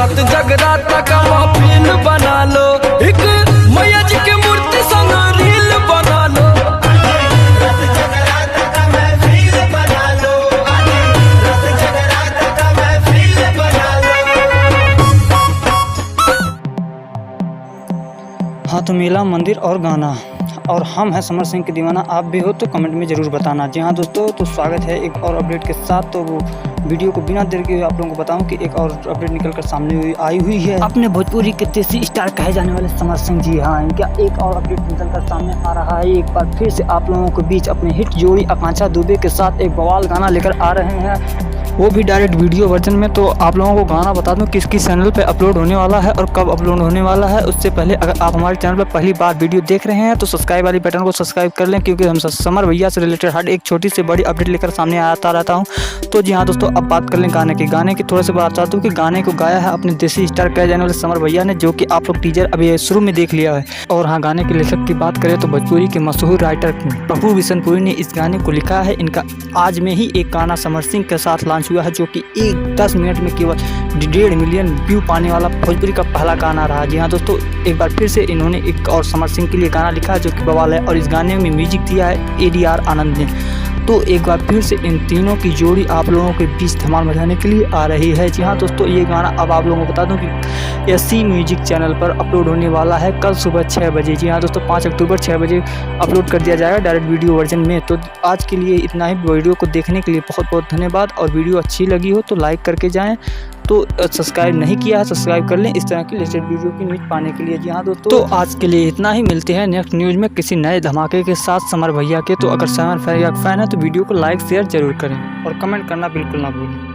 रात जगराता का महफिल बना लो, एक मैया जी के मूर्ति संग रील बना लो। रात जगराता का महफिल बना लो, रात जगराता का महफिल बना लो। हाँ तो मेला, मंदिर और गाना, और हम हैं समर सिंह के दीवाना। आप भी हो तो कमेंट में ज़रूर बताना। जी हाँ दोस्तों, तो स्वागत है एक और अपडेट के साथ। तो वो वीडियो को बिना देर के आप लोगों को बताऊं कि एक और अपडेट निकल कर सामने आई हुई है। अपने भोजपुरी के देसी स्टार कहे जाने वाले समर सिंह जी, हाँ, इनका एक और अपडेट निकल कर सामने आ रहा है। एक बार फिर से आप लोगों के बीच अपने हिट जोड़ी आकांक्षा दुबे के साथ एक बवाल गाना लेकर आ रहे हैं, वो भी डायरेक्ट वीडियो वर्जन में। तो आप लोगों को गाना बता दूं किस किस चैनल पे अपलोड होने वाला है और कब अपलोड होने वाला है। उससे पहले अगर आप हमारे चैनल पर पहली बार वीडियो देख रहे हैं तो सब्सक्राइब वाली बटन को सब्सक्राइब कर लें, क्योंकि हम समर भैया से रिलेटेड हर एक छोटी से बड़ी अपडेट लेकर सामने आता रहता हूं। तो जी हाँ दोस्तों, अब बात कर लें गाने की थोड़ा सा बात चाहता हूँ कि गाने को गाया है अपने देसी स्टार कहे जाने वाले समर भैया ने, जो कि आप लोग टीजर अभी शुरू में देख लिया है। और हाँ, गाने के लेखक की बात करें तो भोजपुरी के मशहूर राइटर प्रभु बिशनपुरी ने इस गाने को लिखा है। इनका आज में ही एक गाना समर सिंह के साथ लॉन्च हुआ है, जो कि 10 मिनट में केवल 1.5 मिलियन व्यू पाने वाला भोजपुरी का पहला गाना रहा। जी हाँ दोस्तों, एक बार फिर से इन्होंने एक और समर सिंह के लिए गाना लिखा है जो कि बवाल है, और इस गाने में म्यूजिक दिया है ADR आनंद ने। तो एक बार फिर से इन तीनों की जोड़ी आप लोगों के बीच धमाल मचाने के लिए आ रही है। जी हाँ दोस्तों, ये गाना अब आप लोगों को बता दूं कि SC म्यूजिक चैनल पर अपलोड होने वाला है कल सुबह 6 बजे। जी हाँ दोस्तों, 5 अक्टूबर 6 बजे अपलोड कर दिया जाएगा डायरेक्ट वीडियो वर्जन में। तो आज के लिए इतना ही। वीडियो को देखने के लिए बहुत बहुत धन्यवाद, और वीडियो अच्छी लगी हो तो लाइक करके जाएँ। तो सब्सक्राइब नहीं किया है सब्सक्राइब कर लें इस तरह की लेटेस्ट वीडियो की न्यूज़ पाने के लिए। जी हाँ दोस्तों, तो आज के लिए इतना ही। मिलते हैं नेक्स्ट न्यूज़ में किसी नए धमाके के साथ समर भैया के। तो अगर समर भैया फैन है तो वीडियो को लाइक शेयर जरूर करें और कमेंट करना बिल्कुल ना भूलें।